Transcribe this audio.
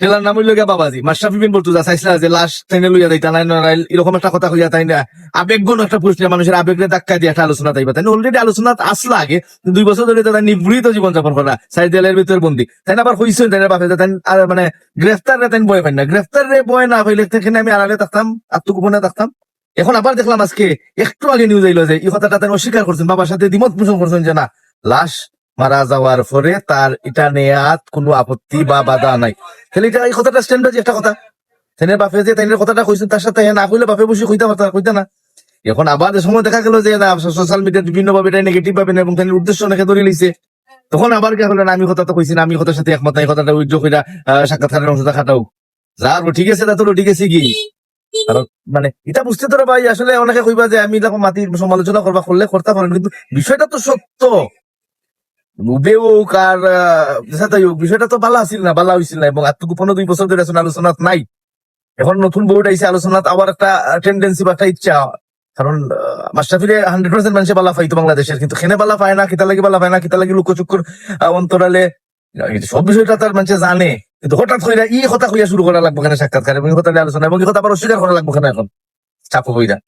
ছেলের নাম হইল গিয়া বাবাজি। মাশরাফি বিন বলতো যা চাইছিলা যে লাশ ট্রেনে লইয়া যাইতা নাই নড়াইল, এরকম একটা কথা কইয়া তাই না আবেগঘন একটা প্রশ্ন, মানুষের আবেগরে ধাক্কা দিয়ে একটা আলোচনা তাইবা, তাই না অলরেডি আলোচনা আসলা আগে 2 বছর ধরে তাই নিবৃত জীবনযাপন করা সাইড দেয়ালের ভিতর বন্দি, তাই না আবার হইছেন তাই না বাপে তাই আর মানে গ্রেফতার রে তাই ভয় পাই না, গ্রেফতার রে ভয় না হইলে সেখানে আমি আড়ালে থাকতাম, আত্মগোপনে থাকতাম। এখন আবার দেখলাম আজকে একটু আগে নিউজ আইলো যে এই কথাটা তাই অস্বীকার করছেন, বাবার সাথে দ্বিমত পোষণ করছেন যে না লাশ মারা যাওয়ার পরে তার এটা নেয়াত কোনো আপত্তি বা বাধা নাই। তাহলে এটা এই কথাটা স্ট্যান্ডার্ড একটা কথা, তাইনের বাপে যে তাইনের কথাটা কইছেন তার সাথে না কইলে বাপে বসে কইতা না। এখন আবার যে সময় দেখা গেল যে না সোশ্যাল মিডিয়া বিভিন্ন ভাবে এটা নেগেটিভ ভাবে এবং তাইনের উদ্দেশ্য অনেকে ধরে লিছে, তখন আবার কে হলেন আমি কথা তো কইছি না, আমি কথার সাথে একমত না, এই কথাটা উইথড্র কইরা সাক্ষাৎকারের অংশটা খাটাও যার ঠিক আছে তা তো ঠিক আছে কি। কারণ মানে এটা বুঝতে তোরা ভাই আসলে অনেকে কইবা যে আমি এরকম মাটির সমালোচনা করবা করলে করতে পারেন, কিন্তু বিষয়টা তো সত্য। মুবেও কার সাথে বিষয়টা তো ভালো আসিল না, ভালো হইছিল না, এবং আত্মগোপনও 2 বছর ধরে আলোচনা নাই। এখন নতুন বোর্ড আইছে আলোচনা আবার একটা টেন্ডেন্সি বা একটা ইচ্ছা, কারণ মাশরাফিরে 100% মানুষে বালা পাইতো বাংলাদেশের, কিন্তু খেনে বালা পায় না, কিতা লাগি বালা পায় না, কিতা লাগি লুকোচুকুর অন্তরালে সব বিষয়টা তার মানুষে জানে, কিন্তু হঠাৎ করে ই কথা কইয়া শুরু করা লাগবে কেন সাক্ষাৎকার এবং এই কথা আলোচনা এবং এই কথা আবার অস্বীকার করা লাগবে কেন এখন চাপ হইরা।